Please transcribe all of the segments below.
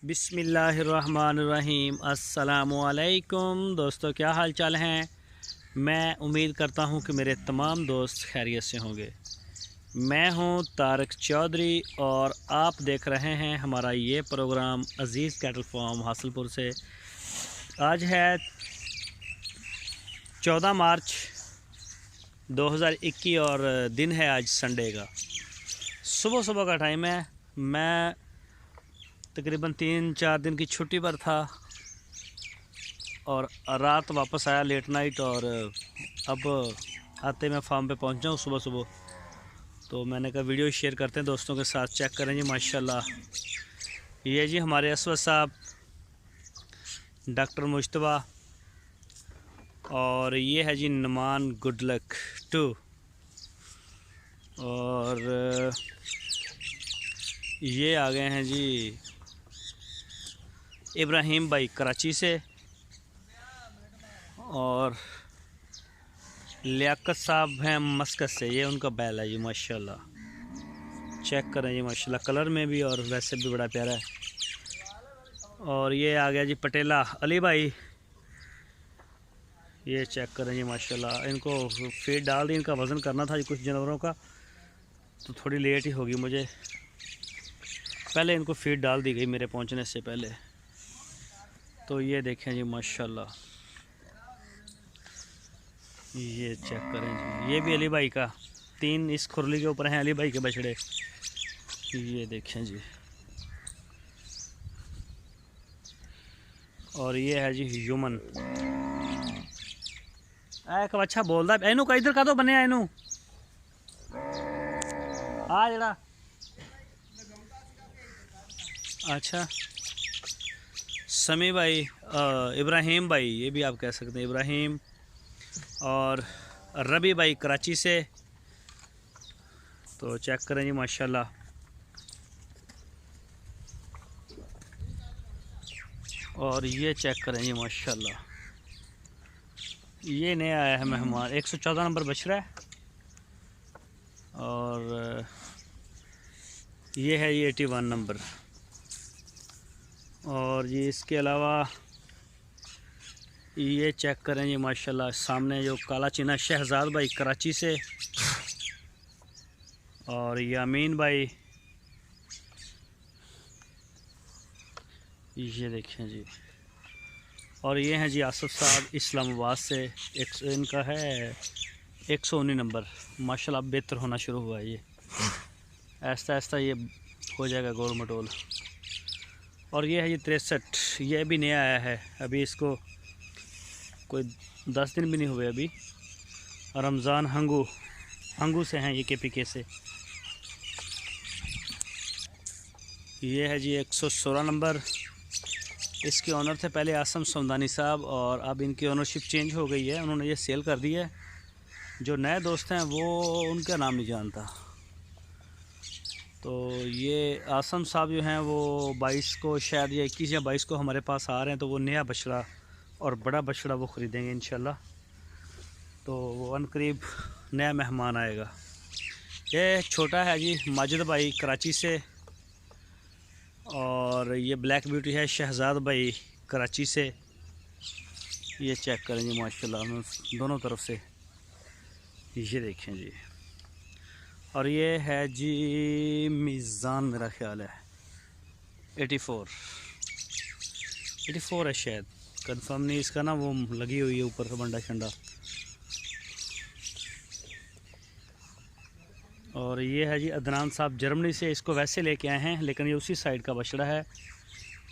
बिस्मिल्लाहिर्रहमानिर्रहीम। अस्सलामुअलैकुम दोस्तों, क्या हाल चाल हैं। मैं उम्मीद करता हूं कि मेरे तमाम दोस्त खैरियत से होंगे। मैं हूं तारिक चौधरी और आप देख रहे हैं हमारा ये प्रोग्राम अज़ीज़ कैटल फार्म हासिलपुर से। आज है 14 मार्च 2021 और दिन है आज संडे का। सुबह सुबह का टाइम है। मैं तकरीबन 3-4 दिन की छुट्टी पर था और रात वापस आया लेट नाइट, और अब आते मैं फार्म पे पहुंचा हूँ सुबह सुबह। तो मैंने कहा वीडियो शेयर करते हैं दोस्तों के साथ। चेक करें जी माशाल्लाह, ये जी हमारे असवद साहब डॉक्टर मुश्तबा, और ये है जी नुमान गुडलक 2, और ये आ गए हैं जी इब्राहिम भाई कराची से, और लियाकत साहब हैं मस्कत से। ये उनका बैल है जी माशाल्लाह। चेक करें जी माशाल्लाह, कलर में भी और वैसे भी बड़ा प्यारा है। और ये आ गया जी पटेला अली भाई, ये चेक करें जी माशाल्लाह। इनको फीड डाल दी, इनका वज़न करना था जी कुछ जानवरों का, तो थोड़ी लेट ही होगी मुझे। पहले इनको फीड डाल दी गई मेरे पहुंचने से पहले। तो ये देखें जी माशाल्लाह, ये चेक करें जी। ये भी अली भाई का, 3 इस खुरली के ऊपर हैं अली भाई के बछड़े। ये देखें जी। और ये है जी ह्यूमन। एक अच्छा बोलता एनू का इधर का तो बने एनू आ जड़ा। अच्छा समी भाई, इब्राहिम भाई, ये भी आप कह सकते हैं इब्राहिम, और रबी भाई कराची से। तो चेक करें जी माशाल्लाह। और ये चेक करें जी माशाल्लाह, ये नया आया है मेहमान, 114 नंबर बछड़ा है। और ये है ये 81 नंबर। और जी इसके अलावा ये चेक करें जी माशाल्लाह, सामने जो काला चीना शहजाद भाई कराची से, और यामीन भाई, ये देखें जी। और ये हैं जी आसफ साहब इस्लामाबाद से, इनका है 119 नंबर। माशाल्लाह बेहतर होना शुरू हुआ है ये, ऐसा ऐसा ये हो जाएगा गोल मटोल। और ये है जी 63, ये भी नया आया है, अभी इसको कोई 10 दिन भी नहीं हुए अभी। रमज़ान हंगू से हैं ये, KPK से। ये है जी 116 नंबर। इसके ऑनर थे पहले आसम समदानी साहब, और अब इनकी ओनरशिप चेंज हो गई है, उन्होंने ये सेल कर दी है। जो नए दोस्त हैं वो उनका नाम नहीं जानता। तो ये आसम साहब जो हैं वो 22 को, शायद ये 21 या 22 को हमारे पास आ रहे हैं। तो वो नया बछड़ा और बड़ा बछड़ा वो ख़रीदेंगे इंशाल्लाह। तो वो अनकरीब नया मेहमान आएगा। ये छोटा है जी माजिद भाई कराची से, और ये ब्लैक ब्यूटी है शहजाद भाई कराची से। ये चेक करें जी माशाल्लाह दोनों तरफ से, ये देखें जी। और ये है जी मीज़ान, मेरा ख्याल है 84 है शायद, कंफर्म नहीं इसका ना, वो लगी हुई है ऊपर से बंडा शंडा। और ये है जी अदनान साहब जर्मनी से, इसको वैसे लेके आए हैं लेकिन ये उसी साइड का बछड़ा है,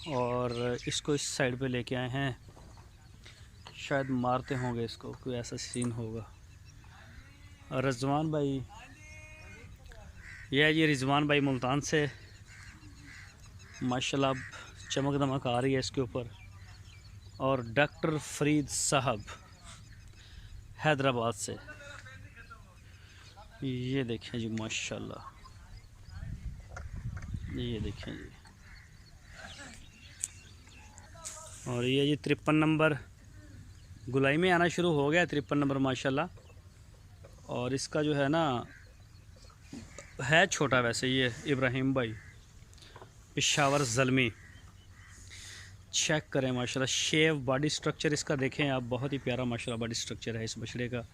और इसको इस साइड पे लेके आए हैं। शायद मारते होंगे इसको, कोई ऐसा सीन होगा। और रिजवान भाई, यह है जी रिजवान भाई मुल्तान से। माशाल्लाह चमक दमक आ रही है इसके ऊपर। और डॉक्टर फरीद साहब हैदराबाद से, ये देखें जी माशाल्लाह, ये देखें जी। और ये जी 53 नंबर गुलाई में आना शुरू हो गया, 53 नंबर माशाल्लाह। और इसका जो है ना है छोटा वैसे, ये इब्राहिम भाई पेशावर ज़ल्मी, चेक करें माशाल्लाह, शेव बॉडी स्ट्रक्चर इसका देखें आप, बहुत ही प्यारा माशाल्लाह बॉडी स्ट्रक्चर है इस बछड़े का।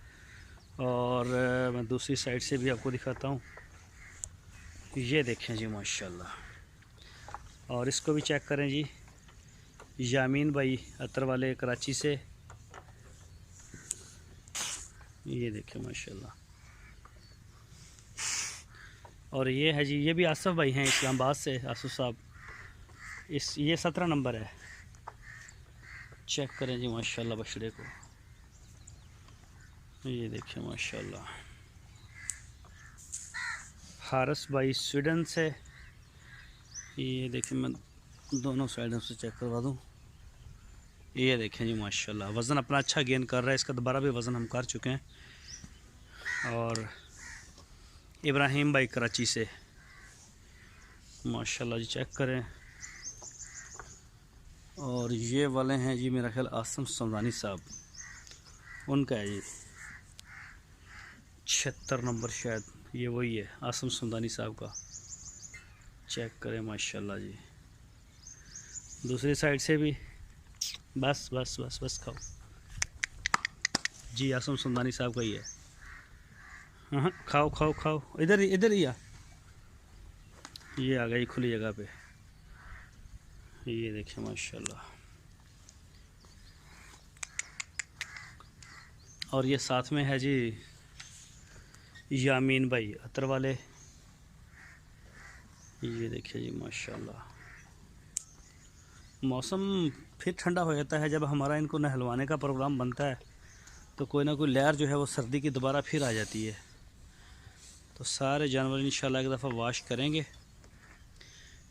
और मैं दूसरी साइड से भी आपको दिखाता हूँ, ये देखें जी माशाल्लाह। और इसको भी चेक करें जी, यामीन भाई अतर वाले कराची से, ये देखें माशाल्लाह। और ये है जी, ये भी आसफ़ भाई हैं इस्लामाबाद से, आसफ़ साहब। ये 17 नंबर है। चेक करें जी माशाल्लाह बछड़े को, ये देखें माशाल्लाह। हारिस भाई स्वीडन से, ये देखें, मैं दोनों साइडों से चेक करवा दूँ। ये देखें जी माशाल्लाह, वज़न अपना अच्छा गेन कर रहा है, इसका दोबारा भी वज़न हम कर चुके हैं। और इब्राहिम भाई कराची से माशाल्लाह जी, चेक करें। और ये वाले हैं जी मेरा ख्याल आसम समदानी साहब, उनका है जी 76 नंबर, शायद ये वही है आसम समदानी साहब का। चेक करें माशाल्लाह जी। दूसरी साइड से भी, बस बस बस बस खाओ जी, आसम समदानी साहब का ही है। हाँ खाओ खाओ खाओ, इधर ही आ, ये आ गई खुली जगह पे, ये देखिए माशाल्लाह। और ये साथ में है जी यामीन भाई अतर वाले, ये देखिए जी माशाल्लाह। मौसम फिर ठंडा हो जाता है जब हमारा इनको नहलवाने का प्रोग्राम बनता है, तो कोई ना कोई लहर जो है वो सर्दी की दोबारा फिर आ जाती है। तो सारे जानवर इंशाल्लाह एक दफ़ा वाश करेंगे,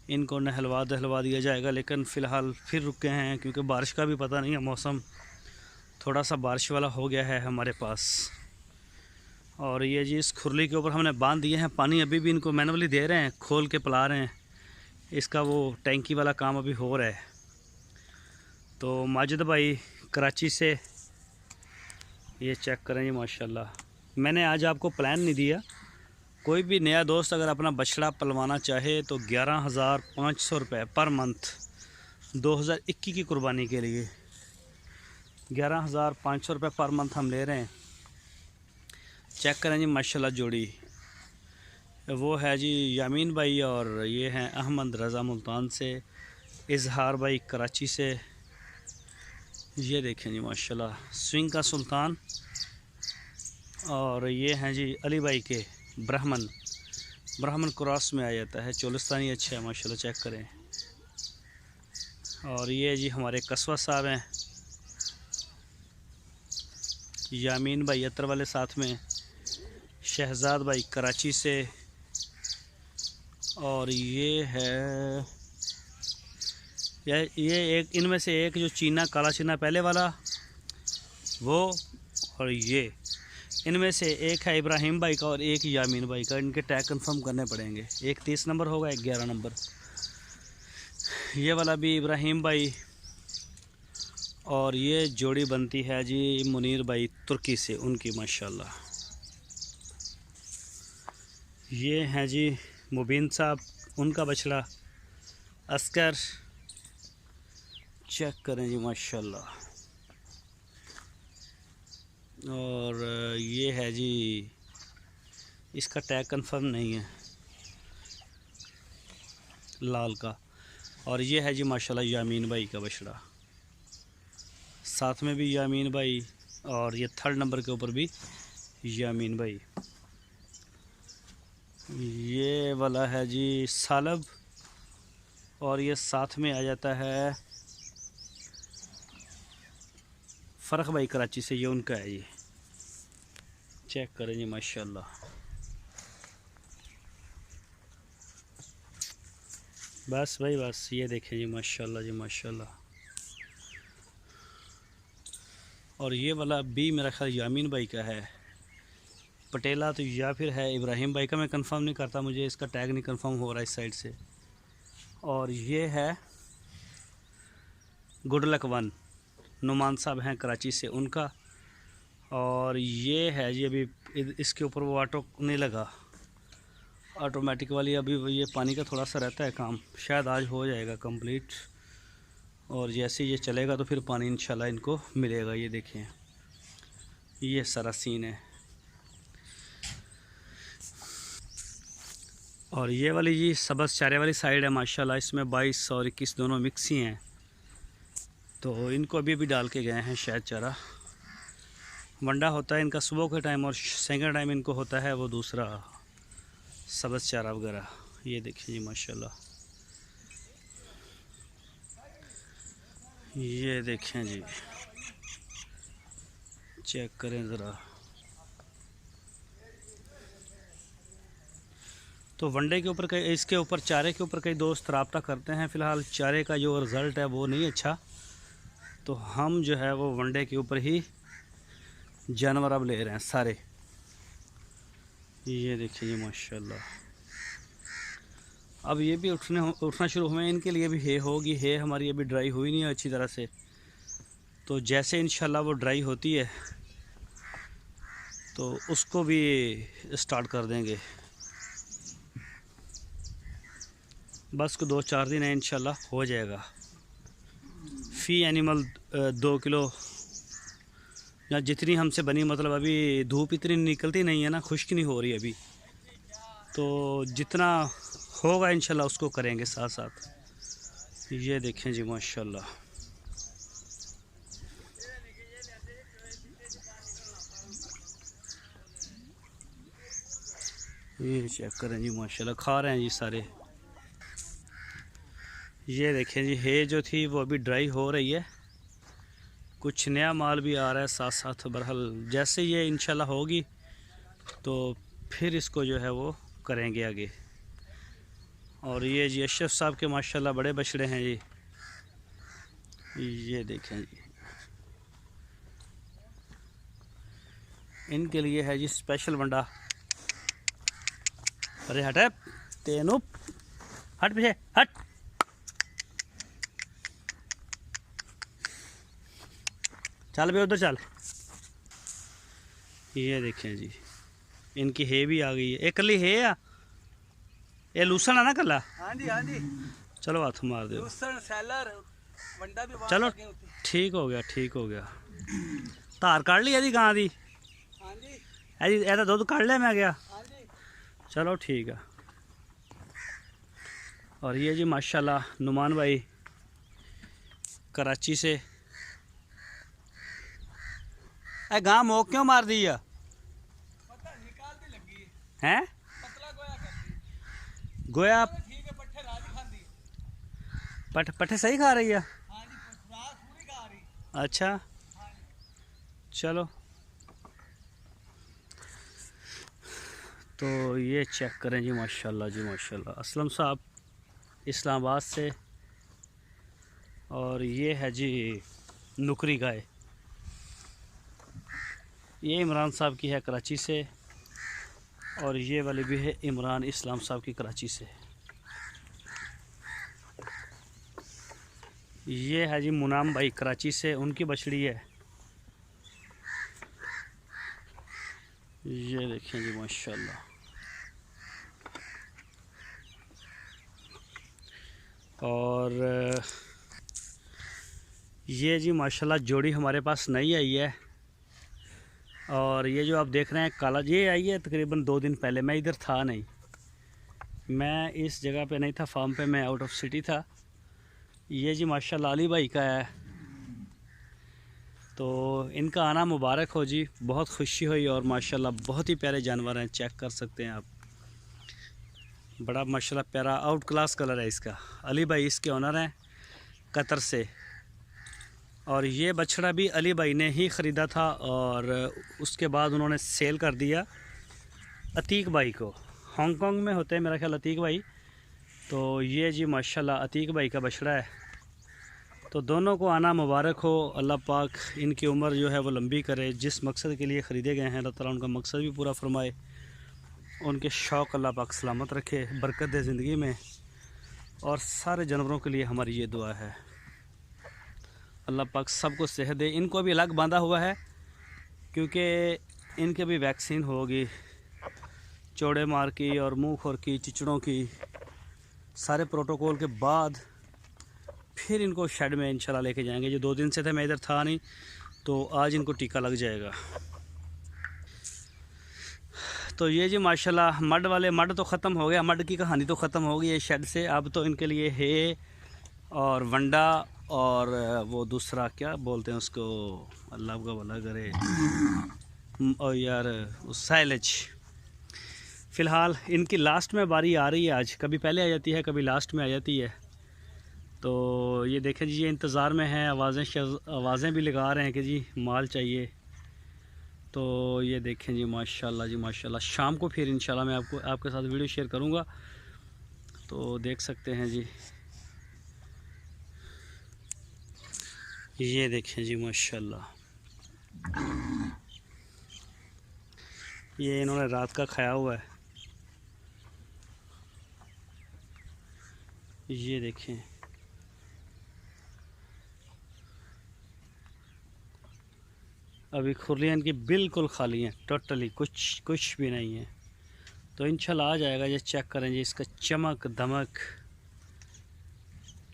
इनको नहलवा दिया जाएगा। लेकिन फ़िलहाल फिर रुके हैं क्योंकि बारिश का भी पता नहीं है, मौसम थोड़ा सा बारिश वाला हो गया है हमारे पास। और ये जी इस खुरली के ऊपर हमने बांध दिए हैं, पानी अभी भी इनको मैनुअली दे रहे हैं, खोल के पिला रहे हैं। इसका वो टैंकी वाला काम अभी हो रहा है। तो माजिद भाई कराची से, ये चेक करें जी माशाल्लाह। मैंने आज आपको प्लान नहीं दिया, कोई भी नया दोस्त अगर अपना बछड़ा पलवाना चाहे तो 11,500 रुपये पर मंथ 2021 की कुर्बानी के लिए 11,500 रुपये पर मंथ हम ले रहे हैं। चेक करें जी माशाल्लाह जोड़ी, वो है जी यामीन भाई, और ये हैं अहमद रज़ा मुल्तान से, इजहार भाई कराची से। ये देखें जी माशाल्लाह स्विंग का सुल्तान। और ये हैं जी अली भाई के ब्राह्मण क्रॉस में आ जाता है, चोलिस्तानी अच्छा है माशाल्लाह, चेक करें। और ये जी हमारे कस्बा साहब हैं, यामीन भाई अतर वाले, साथ में शहजाद भाई कराची से। और ये है ये एक इनमें से एक जो चीना, काला चीना पहले वाला वो, और ये इनमें से एक है इब्राहिम भाई का और एक यामीन भाई का। इनके टैग कंफर्म करने पड़ेंगे, एक 30 नंबर होगा, एक 11 नंबर। ये वाला भी इब्राहिम भाई। और ये जोड़ी बनती है जी मुनीर भाई तुर्की से, उनकी माशाल्लाह। ये हैं जी मुबीन साहब, उनका बछड़ा अस्कर। चेक करें जी माशाल्लाह। और ये है जी, इसका टैग कंफर्म नहीं है, लाल का। और ये है जी माशाल्लाह यामीन भाई का बछड़ा, साथ में भी यामीन भाई, और ये 3rd नंबर के ऊपर भी यामीन भाई। ये वाला है जी सालब, और ये साथ में आ जाता है फ़र्क भाई कराची से, ये उनका है। ये चेक करें जी माशाल्लाह। बस भाई बस, ये देखें जी माशाल्लाह जी माशाल्लाह। और ये वाला भी मेरा ख्याल यामीन भाई का है, पटेला तो या फिर है इब्राहिम भाई का, मैं कंफर्म नहीं करता, मुझे इसका टैग नहीं कंफर्म हो रहा इस साइड से। और ये है गुड लक 1, नुमान साहब हैं कराची से, उनका। और ये है जी, अभी इसके ऊपर वो ऑटो नहीं लगा, ऑटोमेटिक वाली, अभी ये पानी का थोड़ा सा रहता है काम, शायद आज हो जाएगा कंप्लीट। और जैसे ये चलेगा तो फिर पानी इंशाल्लाह इनको मिलेगा। ये देखें, ये सारा सीन है। और ये वाली जी सब्ज़ चारे वाली साइड है माशाल्लाह, इसमें 22 और 21 दोनों मिक्स ही हैं। तो इनको अभी डाल के गए हैं शायद चारा। वंडा होता है इनका सुबह के टाइम और सेकंड टाइम इनको होता है वो दूसरा सब्ज़ चारा वगैरह। ये देखिए जी माशाल्लाह, ये देखें जी, चेक करें ज़रा। तो वनडे के ऊपर कई, इसके ऊपर चारे के ऊपर कई दोस्त रब्ता करते हैं। फ़िलहाल चारे का जो रिज़ल्ट है वो नहीं अच्छा, तो हम जो है वो वनडे के ऊपर ही जानवर अब ले रहे हैं सारे। ये देखिए जी माशाल्लाह, अब ये भी उठना शुरू हुए। इनके लिए भी है होगी, है हमारी अभी ड्राई हुई नहीं है अच्छी तरह से। तो जैसे इंशाल्लाह वो ड्राई होती है तो उसको भी स्टार्ट कर देंगे। बस को 2-4 दिन है, इंशाल्लाह हो जाएगा। फ़ी एनिमल 2 किलो या जितनी हमसे बनी, मतलब अभी धूप इतनी निकलती नहीं है ना, खुश्क नहीं हो रही अभी, तो जितना होगा इंशाल्लाह उसको करेंगे साथ साथ। ये देखें जी माशाल्लाह, ये चेक करें जी माशाल्लाह, खा रहे हैं जी सारे। ये देखें जी, है जो थी वो अभी ड्राई हो रही है, कुछ नया माल भी आ रहा है साथ साथ। बहरहाल जैसे ये इंशाल्लाह होगी तो फिर इसको जो है वो करेंगे आगे। और ये जी अशरफ साहब के माशाल्लाह बड़े बछड़े हैं जी, ये देखें जी, इनके लिए है जी स्पेशल वंडा। अरे हट है तेनू, हट पीछे हट। चल भी उधर चल। ये देखें जी, इनकी है भी आ गई है। एक कली है या ये लूसन है ना कला? हाँ जी हाँ जी, चलो हाथ मार दो। लूसन सेलर वंडा भी बाहर चलो लगे होते हैं। ठीक हो गया, ठीक हो गया। धार कड़ ली ਇਹਦੀ ਗਾਂ ਦੀ? हाँ जी ਇਹਦਾ ਦੁੱਧ ਕੱਢ ਲਿਆ मैं गया? हाँ जी। चलो ठीक है। और ये जी माशाल्लाह नुमान भाई कराची से। ए गां मोक क्यों मार दी है? पता निकालती लगी हैं? पतला गोया करती। गोया ठीक है, पट्ठे राजी खांदी। पट्ठे सही खा रही है? हाँ जी, रात पूरी खा रही। अच्छा हाँ जी। चलो, तो ये चेक करें जी माशाल्लाह जी माशाल्लाह, असलम साहब इस्लामाबाद से। और ये है जी नुकरी गाय, ये इमरान साहब की है कराची से। और ये वाली भी है इमरान इस्लाम साहब की कराची से। ये है जी मुनाम भाई कराची से, उनकी बछड़ी है। ये देखें जी माशाल्लाह, और ये जी माशाल्लाह जोड़ी हमारे पास नई आई है। और ये जो आप देख रहे हैं काला, ये आई है तकरीबन 2 दिन पहले। मैं इधर था नहीं, मैं इस जगह पे नहीं था, फार्म पे, मैं आउट ऑफ सिटी था। ये जी माशाल्लाह अली भाई का है, तो इनका आना मुबारक हो जी, बहुत खुशी हुई। और माशाल्लाह बहुत ही प्यारे जानवर हैं, चेक कर सकते हैं आप, बड़ा माशाल्लाह प्यारा आउट क्लास कलर है इसका। अली भाई इसके ओनर हैं कतर से। और ये बछड़ा भी अली भाई ने ही ख़रीदा था और उसके बाद उन्होंने सेल कर दिया अतीक भाई को। हांगकांग में होते हैं मेरा ख्याल अतीक भाई। तो ये जी माशाल्लाह अतीक भाई का बछड़ा है। तो दोनों को आना मुबारक हो, अल्लाह पाक इनकी उम्र जो है वो लंबी करे। जिस मकसद के लिए ख़रीदे गए हैं अल्लाह ताला उनका मकसद भी पूरा फरमाए, उनके शौक़ अल्लाह पाक सलामत रखे, बरकत दे ज़िंदगी में। और सारे जानवरों के लिए हमारी ये दुआ है, अल्लाह पाक सबको सेहत दे। इनको भी अलग बांधा हुआ है क्योंकि इनके भी वैक्सीन होगी, चौड़े मार की और मुँह खोर की, चिचड़ों की, सारे प्रोटोकॉल के बाद फिर इनको शेड में इंशाल्लाह लेके जाएंगे। जो 2 दिन से थे, मैं इधर था नहीं, तो आज इनको टीका लग जाएगा। तो ये जी माशाल्लाह मड तो ख़त्म हो गया, मड की कहानी तो ख़त्म हो गई है शेड से। अब तो इनके लिए है और वंडा और वो दूसरा क्या बोलते हैं उसको, अल्लाह का भला करे, और यार साइलेज। फ़िलहाल इनकी लास्ट में बारी आ रही है आज, कभी पहले आ जाती है कभी लास्ट में आ जाती है। तो ये देखें जी, ये इंतज़ार में हैं, आवाज़ें भी लगा रहे हैं कि जी माल चाहिए। तो ये देखें जी माशाल्लाह जी माशाल्लाह। शाम को फिर इंशाल्लाह मैं आपके साथ वीडियो शेयर करूँगा, तो देख सकते हैं जी। ये देखें जी माशाल्लाह, ये इन्होंने रात का खाया हुआ है। ये देखें, अभी खुरलियाँ इनकी बिल्कुल खाली हैं, टोटली कुछ भी नहीं है। तो इंशाल्लाह आ जाएगा। ये चेक करें जी इसका चमक धमक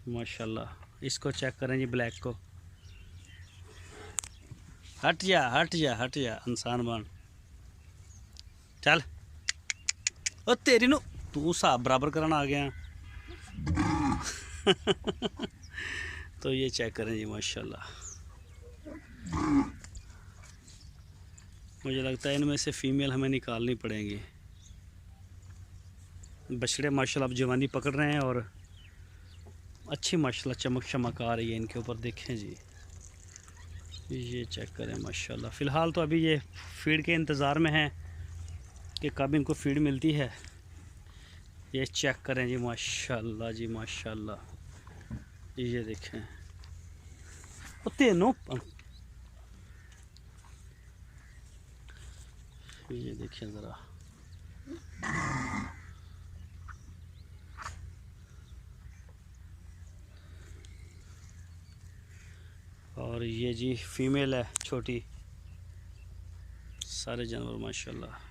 माशाल्लाह। इसको चेक करें जी ब्लैक को। हट जा इंसान बन, चल। ओ तेरी नु, तू साहब बराबर कराना आ गया। तो ये चेक करें जी माशाल्लाह। मुझे लगता है इनमें से फ़ीमेल हमें निकालनी पड़ेंगी। बछड़े माशाल्लाह अब जवानी पकड़ रहे हैं और अच्छी माशाल्लाह चमक आ रही है इनके ऊपर। देखें जी, ये चेक करें माशाल्लाह। फ़िलहाल तो अभी ये फीड के इंतज़ार में हैं कि कब इनको फीड मिलती है। ये चेक करें जी माशाल्लाह जी माशाल्लाह। ये देखें, तेनों ये देखें ज़रा, और ये जी फीमेल है छोटी। सारे जानवर माशाल्लाह।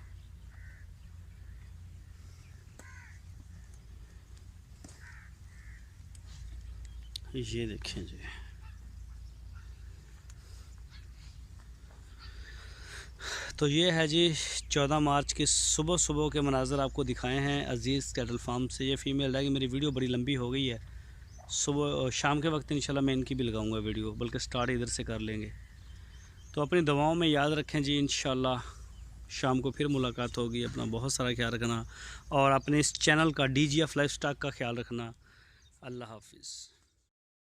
ये देखें जी, तो ये है जी 14 मार्च की सुबह के मनाज़र आपको दिखाए हैं अज़ीज़ कैटल फार्म से। ये फ़ीमेल है कि मेरी वीडियो बड़ी लंबी हो गई है। सुबह शाम के वक्त इंशाल्लाह मैं इनकी भी लगाऊंगा वीडियो, बल्कि स्टार्ट इधर से कर लेंगे। तो अपनी दवाओं में याद रखें जी, इंशाल्लाह शाम को फिर मुलाकात होगी। अपना बहुत सारा ख्याल रखना और अपने इस चैनल का DGF लाइफस्टाइल का ख्याल रखना। अल्लाह हाफिज़।